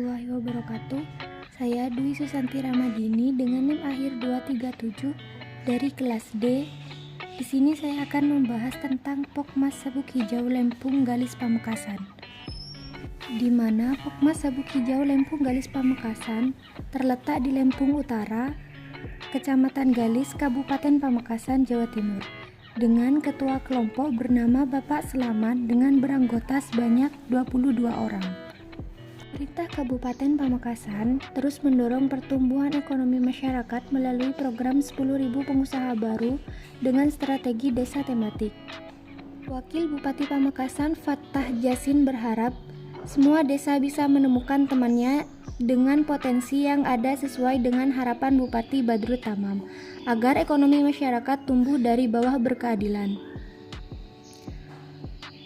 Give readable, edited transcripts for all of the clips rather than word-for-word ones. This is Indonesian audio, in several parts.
warahmatullahi wabarakatuh. Saya Dwi Susanti Ramadini dengan NIM akhir 237 dari kelas D. Di sini saya akan membahas tentang Pokmas Sabuk Hijau Lempung Galis Pamekasan. Di mana Pokmas Sabuk Hijau Lempung Galis Pamekasan terletak di Lempung Utara, Kecamatan Galis, Kabupaten Pamekasan, Jawa Timur, dengan ketua kelompok bernama Bapak Selamat dengan beranggota sebanyak 22 orang. Pemerintah Kabupaten Pamekasan terus mendorong pertumbuhan ekonomi masyarakat melalui program 10.000 pengusaha baru dengan strategi desa tematik. Wakil Bupati Pamekasan Fattah Jasin berharap semua desa bisa menemukan temannya dengan potensi yang ada sesuai dengan harapan Bupati Badrut Tamam, agar ekonomi masyarakat tumbuh dari bawah berkeadilan.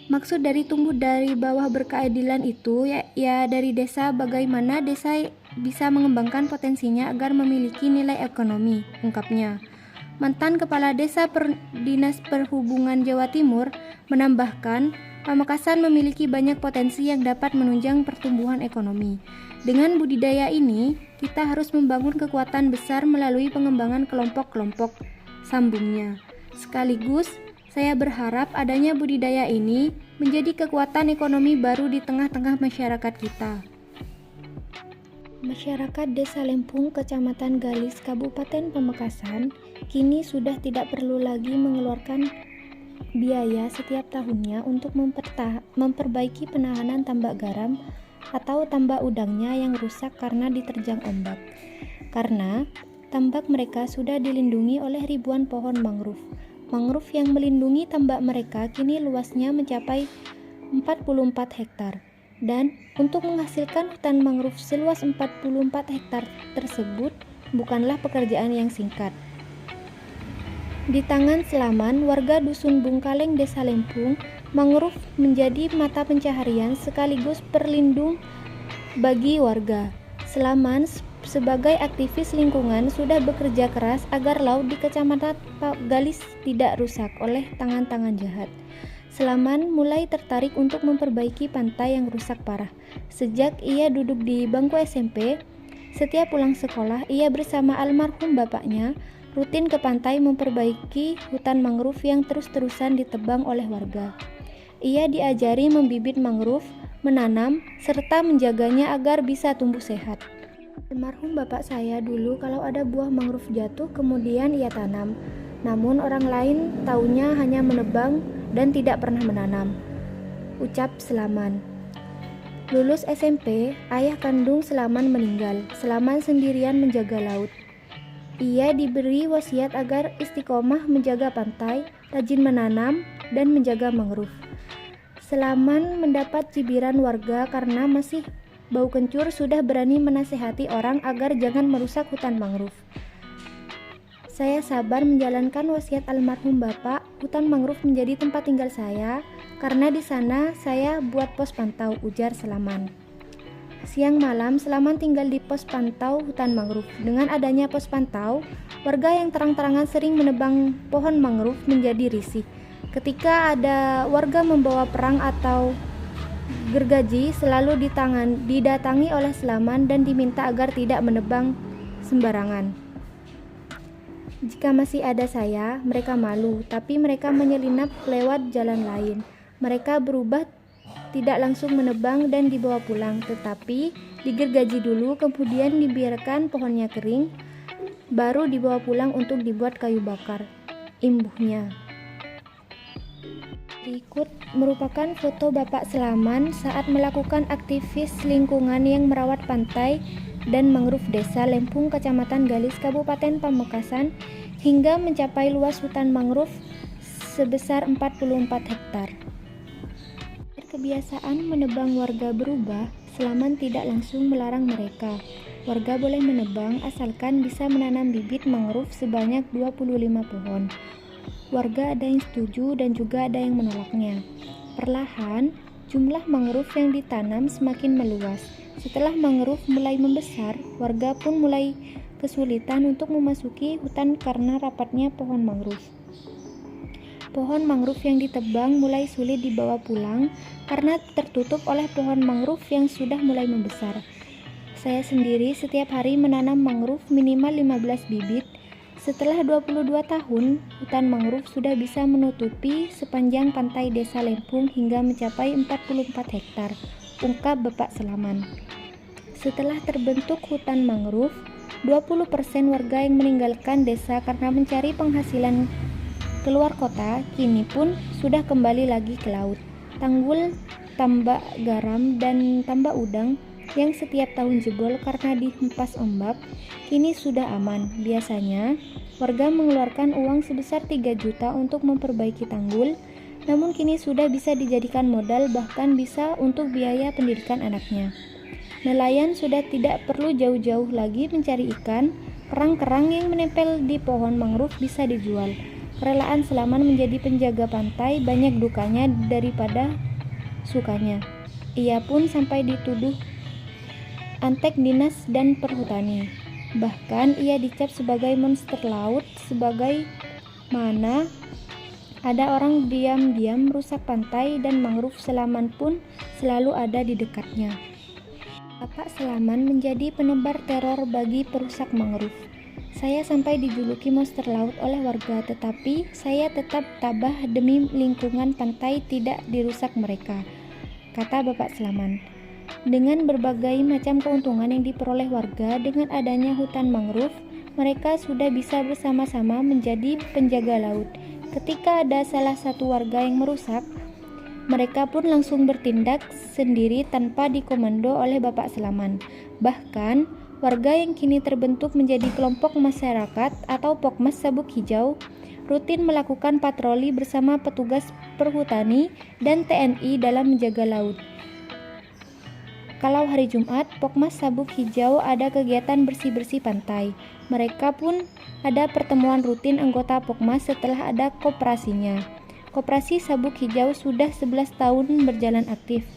Maksud dari tumbuh dari bawah berkeadilan itu ya dari desa, bagaimana desa bisa mengembangkan potensinya agar memiliki nilai ekonomi, ungkapnya. Mantan Kepala Desa Dinas Perhubungan Jawa Timur menambahkan, Pamekasan memiliki banyak potensi yang dapat menunjang pertumbuhan ekonomi. Dengan budidaya ini, kita harus membangun kekuatan besar melalui pengembangan kelompok-kelompok, sambungnya. Sekaligus, saya berharap adanya budidaya ini menjadi kekuatan ekonomi baru di tengah-tengah masyarakat kita. Masyarakat Desa Lempung, Kecamatan Galis, Kabupaten Pamekasan, kini sudah tidak perlu lagi mengeluarkan biaya setiap tahunnya untuk memperbaiki penahanan tambak garam atau tambak udangnya yang rusak karena diterjang ombak. Karena tambak mereka sudah dilindungi oleh ribuan pohon mangrove. Mangrove yang melindungi tambak mereka kini luasnya mencapai 44 hektar. Dan untuk menghasilkan hutan mangrove seluas 44 hektar tersebut bukanlah pekerjaan yang singkat. Di tangan Selaman, warga Dusun Bungkaleng, Desa Lempung, mangrove menjadi mata pencaharian sekaligus perlindung bagi warga. Selaman sebagai aktivis lingkungan sudah bekerja keras agar laut di Kecamatan Galis tidak rusak oleh tangan-tangan jahat. Selaman mulai tertarik untuk memperbaiki pantai yang rusak parah. Sejak ia duduk di bangku SMP, setiap pulang sekolah ia bersama almarhum bapaknya rutin ke pantai memperbaiki hutan mangrove yang terus-terusan ditebang oleh warga. Ia diajari membibit mangrove, menanam, serta menjaganya agar bisa tumbuh sehat. Almarhum bapak saya dulu kalau ada buah mangrove jatuh kemudian ia tanam, namun orang lain taunya hanya menebang dan tidak pernah menanam, ucap Selaman. Lulus SMP, ayah kandung Selaman meninggal. Selaman sendirian menjaga laut. Ia diberi wasiat agar istiqomah menjaga pantai, rajin menanam, dan menjaga mangrove. Selaman mendapat cibiran warga karena masih bau kencur sudah berani menasehati orang agar jangan merusak hutan mangrove. Saya sabar menjalankan wasiat almarhum bapak. Hutan mangrove menjadi tempat tinggal saya karena di sana saya buat pos pantau, ujar Selaman. Siang malam Selaman tinggal di pos pantau hutan mangrove. Dengan adanya pos pantau, warga yang terang-terangan sering menebang pohon mangrove menjadi risih. Ketika ada warga membawa perang atau gergaji, selalu didatangi oleh Selaman dan diminta agar tidak menebang sembarangan. Jika masih ada saya, mereka malu, tapi mereka menyelinap lewat jalan lain. Mereka berubah, tidak langsung menebang dan dibawa pulang, tetapi digergaji dulu, kemudian dibiarkan pohonnya kering, baru dibawa pulang untuk dibuat kayu bakar, imbuhnya. Berikut merupakan foto Bapak Selaman saat melakukan aktivis lingkungan yang merawat pantai dan mangrove Desa Lempung, Kecamatan Galis, Kabupaten Pamekasan hingga mencapai luas hutan mangrove sebesar 44 hektar. Kebiasaan menebang warga berubah, Selaman tidak langsung melarang mereka. Warga boleh menebang asalkan bisa menanam bibit mangrove sebanyak 25 pohon. Warga ada yang setuju dan juga ada yang menolaknya. Perlahan, jumlah mangrove yang ditanam semakin meluas. Setelah mangrove mulai membesar, warga pun mulai kesulitan untuk memasuki hutan karena rapatnya pohon mangrove. Pohon mangrove yang ditebang mulai sulit dibawa pulang karena tertutup oleh pohon mangrove yang sudah mulai membesar. Saya sendiri setiap hari menanam mangrove minimal 15 bibit. Setelah 22 tahun, hutan mangrove sudah bisa menutupi sepanjang pantai Desa Lempung hingga mencapai 44 hektar, ungkap Bapak Selaman. Setelah terbentuk hutan mangrove, 20% warga yang meninggalkan desa karena mencari penghasilan keluar kota kini pun sudah kembali lagi ke laut. Tanggul, tambak garam, dan tambak udang yang setiap tahun jebol karena dihempas ombak kini sudah aman. Biasanya warga mengeluarkan uang sebesar 3 juta untuk memperbaiki tanggul, namun kini sudah bisa dijadikan modal, bahkan bisa untuk biaya pendidikan anaknya. Nelayan sudah tidak perlu jauh-jauh lagi mencari ikan. Kerang-kerang yang menempel di pohon mangrove bisa dijual. Kerelaan Selaman menjadi penjaga pantai banyak dukanya daripada sukanya. Ia pun sampai dituduh antek dinas dan perhutani. Bahkan ia dicap sebagai monster laut, sebagai mana ada orang diam-diam rusak pantai dan mangrove Selaman pun selalu ada di dekatnya. Bapak Selaman menjadi penebar teror bagi perusak mangrove. Saya sampai dijuluki monster laut oleh warga, tetapi saya tetap tabah demi lingkungan pantai tidak dirusak mereka, kata Bapak Selaman. Dengan berbagai macam keuntungan yang diperoleh warga dengan adanya hutan mangrove, mereka sudah bisa bersama-sama menjadi penjaga laut. Ketika ada salah satu warga yang merusak, mereka pun langsung bertindak sendiri tanpa dikomando oleh Bapak Selaman. Bahkan, warga yang kini terbentuk menjadi kelompok masyarakat atau Pokmas Sabuk Hijau rutin melakukan patroli bersama petugas perhutani dan TNI dalam menjaga laut. Kalau hari Jumat, Pokmas Sabuk Hijau ada kegiatan bersih-bersih pantai. Mereka pun ada pertemuan rutin anggota Pokmas setelah ada koperasinya. Koperasi Sabuk Hijau sudah 11 tahun berjalan aktif.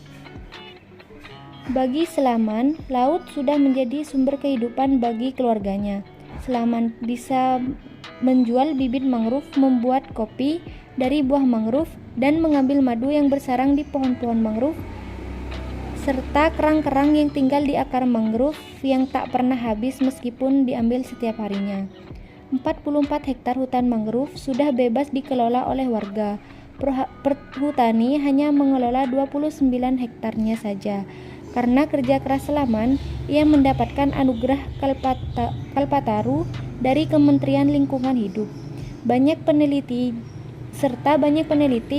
Bagi Selaman, laut sudah menjadi sumber kehidupan bagi keluarganya. Selaman bisa menjual bibit mangrove, membuat kopi dari buah mangrove, dan mengambil madu yang bersarang di pohon-pohon mangrove, serta kerang-kerang yang tinggal di akar mangrove yang tak pernah habis meskipun diambil setiap harinya. 44 hektar hutan mangrove sudah bebas dikelola oleh warga. Perhutani hanya mengelola 29 hektarnya saja. Karena kerja keras Selaman, ia mendapatkan anugerah Kalpataru dari Kementerian Lingkungan Hidup. Banyak peneliti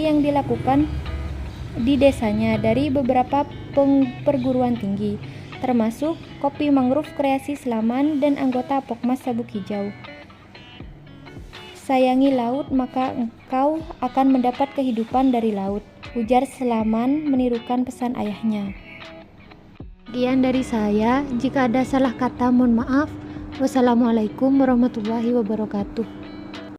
yang dilakukan di desanya dari beberapa perguruan tinggi, termasuk kopi mangrove kreasi Selaman dan anggota Pokmas Sabuk Hijau. Sayangi laut, maka engkau akan mendapat kehidupan dari laut, ujar Selaman menirukan pesan ayahnya. Sekian dari saya, jika ada salah kata mohon maaf. Wassalamualaikum warahmatullahi wabarakatuh.